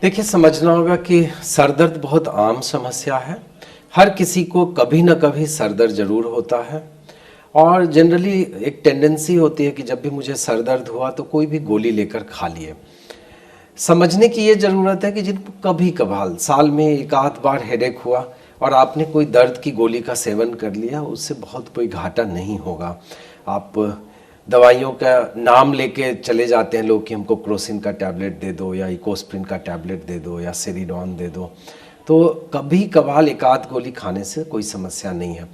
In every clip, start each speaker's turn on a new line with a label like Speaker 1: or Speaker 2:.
Speaker 1: देखिए, समझना होगा कि सर दर्द बहुत आम समस्या है। हर किसी को कभी ना कभी सर दर्द ज़रूर होता है और जनरली एक टेंडेंसी होती है कि जब भी मुझे सर दर्द हुआ तो कोई भी गोली लेकर खा लिए। समझने की ये ज़रूरत है कि जिनको कभी कभार साल में एक आध बार हेडेक हुआ और आपने कोई दर्द की गोली का सेवन कर लिया, उससे बहुत कोई घाटा नहीं होगा। आप दवाइयों का नाम लेके चले जाते हैं लोग कि हमको क्रोसिन का टैबलेट दे दो या इकोस्प्रिन का टैबलेट दे दो या सेरिडॉन दे दो, तो कभी कभार एक आध गोली खाने से कोई समस्या नहीं है।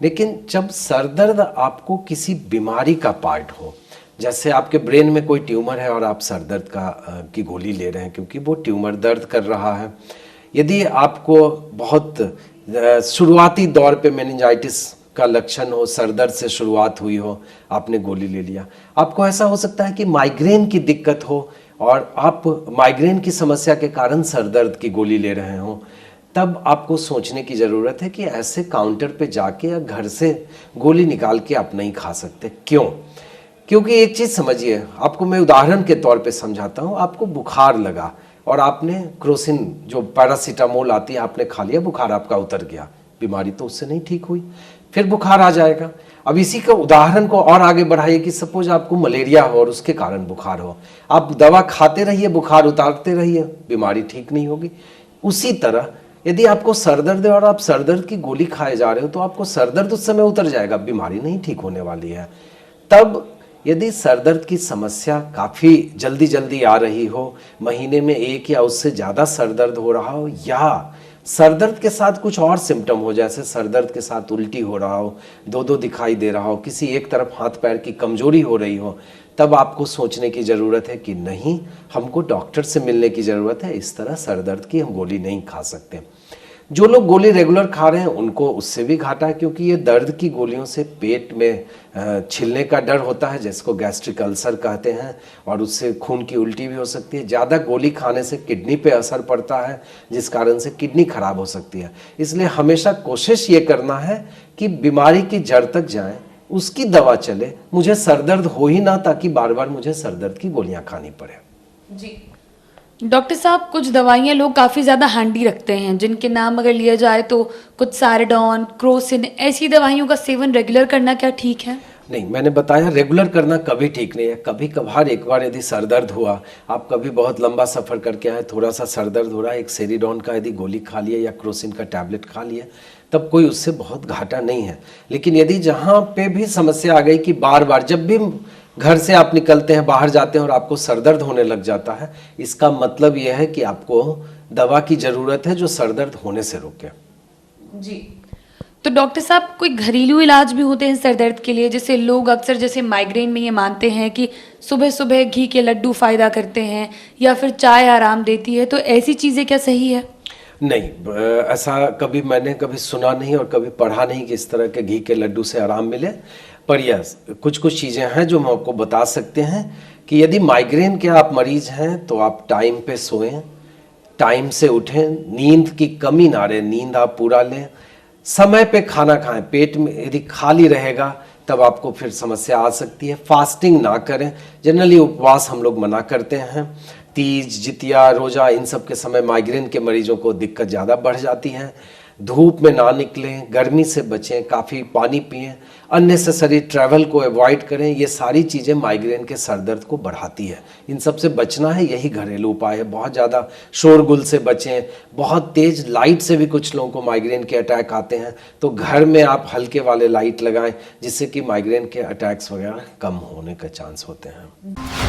Speaker 1: लेकिन जब सर दर्द आपको किसी बीमारी का पार्ट हो, जैसे आपके ब्रेन में कोई ट्यूमर है और आप सर दर्द की गोली ले रहे हैं क्योंकि वो ट्यूमर दर्द कर रहा है, यदि आपको बहुत शुरुआती दौर पे मेनिंजाइटिस का लक्षण हो, सर दर्द से शुरुआत हुई हो, आपने गोली ले लिया। आपको ऐसा हो सकता है कि माइग्रेन की दिक्कत हो और आप माइग्रेन की समस्या के कारण सर दर्द की गोली ले रहे हो, तब आपको सोचने की ज़रूरत है कि ऐसे काउंटर पे जाके या घर से गोली निकाल के आप नहीं खा सकते। क्यों? क्योंकि एक चीज़ समझिए, आपको मैं उदाहरण के तौर पे समझाता हूँ। आपको बुखार लगा और आपने क्रोसिन जो पैरासीटामोल आती है आपने खा लिया, बुखार आपका उतर गया, बीमारी तो उससे नहीं ठीक हुई, फिर बुखार आ जाएगा। अब इसी का उदाहरण को और आगे बढ़ाइए कि सपोज आपको मलेरिया हो और उसके कारण बुखार हो, आप दवा खाते रहिए, बुखार उतारते रहिए, बीमारी ठीक नहीं होगी। उसी तरह यदि आपको सर दर्द है और आप सर दर्द की गोली खाए जा रहे हो तो आपको सर दर्द उस समय उतर जाएगा, बीमारी नहीं ठीक होने वाली है। तब यदि सर दर्द की समस्या काफ़ी जल्दी जल्दी आ रही हो, महीने में एक या उससे ज़्यादा सर दर्द हो रहा हो, या सर दर्द के साथ कुछ और सिम्टम हो, जैसे सर दर्द के साथ उल्टी हो रहा हो, दो दो दिखाई दे रहा हो, किसी एक तरफ हाथ पैर की कमजोरी हो रही हो, तब आपको सोचने की ज़रूरत है कि नहीं, हमको डॉक्टर से मिलने की ज़रूरत है। इस तरह सर दर्द की हम गोली नहीं खा सकते। जो लोग गोली रेगुलर खा रहे हैं उनको उससे भी घाटा है, क्योंकि ये दर्द की गोलियों से पेट में छिलने का डर होता है, जिसको गैस्ट्रिक अल्सर कहते हैं, और उससे खून की उल्टी भी हो सकती है। ज़्यादा गोली खाने से किडनी पे असर पड़ता है, जिस कारण से किडनी खराब हो सकती है। इसलिए हमेशा कोशिश ये करना है कि बीमारी की जड़ तक जाएं, उसकी दवा चले, मुझे सर दर्द हो ही ना, ताकि बार बार मुझे सर दर्द की गोलियाँ खानी पड़े।
Speaker 2: जी डॉक्टर साहब, कुछ दवाइयाँ लोग काफ़ी ज़्यादा हैंडी रखते हैं, जिनके नाम अगर लिया जाए तो कुछ सैरिडॉन, क्रोसिन, ऐसी दवाइयों का सेवन रेगुलर करना क्या ठीक है?
Speaker 1: नहीं, मैंने बताया रेगुलर करना कभी ठीक नहीं है। कभी कभार एक बार यदि सर दर्द हुआ, आप कभी बहुत लंबा सफ़र करके आए, थोड़ा सा सर दर्द हो रहा है, एक सेरिडॉन का यदि गोली खा लिया या क्रोसिन का टैबलेट खा लिया, तब कोई उससे बहुत घाटा नहीं है। लेकिन यदि जहाँ पे भी समस्या आ गई कि बार बार जब भी घर से आप निकलते हैं, बाहर जाते हैं और आपको सर दर्द होने लग जाता है, इसका मतलब यह है कि आपको दवा की ज़रूरत है जो सर दर्द होने से रोके।
Speaker 2: जी, तो डॉक्टर साहब, कोई घरेलू इलाज भी होते हैं सर दर्द के लिए? जैसे लोग अक्सर जैसे माइग्रेन में ये मानते हैं कि सुबह सुबह घी के लड्डू फ़ायदा करते हैं या फिर चाय आराम देती है, तो ऐसी चीज़ें क्या सही है?
Speaker 1: नहीं, ऐसा कभी मैंने कभी सुना नहीं और कभी पढ़ा नहीं कि इस तरह के घी के लड्डू से आराम मिले। पर यस, कुछ कुछ चीज़ें हैं जो हम आपको बता सकते हैं कि यदि माइग्रेन के आप मरीज़ हैं तो आप टाइम पे सोएं, टाइम से उठें, नींद की कमी ना रहे, नींद आप पूरा लें, समय पे खाना खाएं। पेट में यदि खाली रहेगा तब आपको फिर समस्या आ सकती है। फास्टिंग ना करें, जनरली उपवास हम लोग मना करते हैं। तीज, जितिया, रोज़ा, इन सब के समय माइग्रेन के मरीजों को दिक्कत ज़्यादा बढ़ जाती है। धूप में ना निकलें, गर्मी से बचें, काफ़ी पानी पिएं, अननेसेसरी ट्रैवल को अवॉइड करें। ये सारी चीज़ें माइग्रेन के सर दर्द को बढ़ाती है। इन सब से बचना है, यही घरेलू उपाय है। बहुत ज़्यादा शोरगुल से बचें, बहुत तेज़ लाइट से भी कुछ लोगों को माइग्रेन के अटैक आते हैं, तो घर में आप हल्के वाले लाइट लगाएं, जिससे कि माइग्रेन के अटैक्स वगैरह कम होने के चांस होते हैं।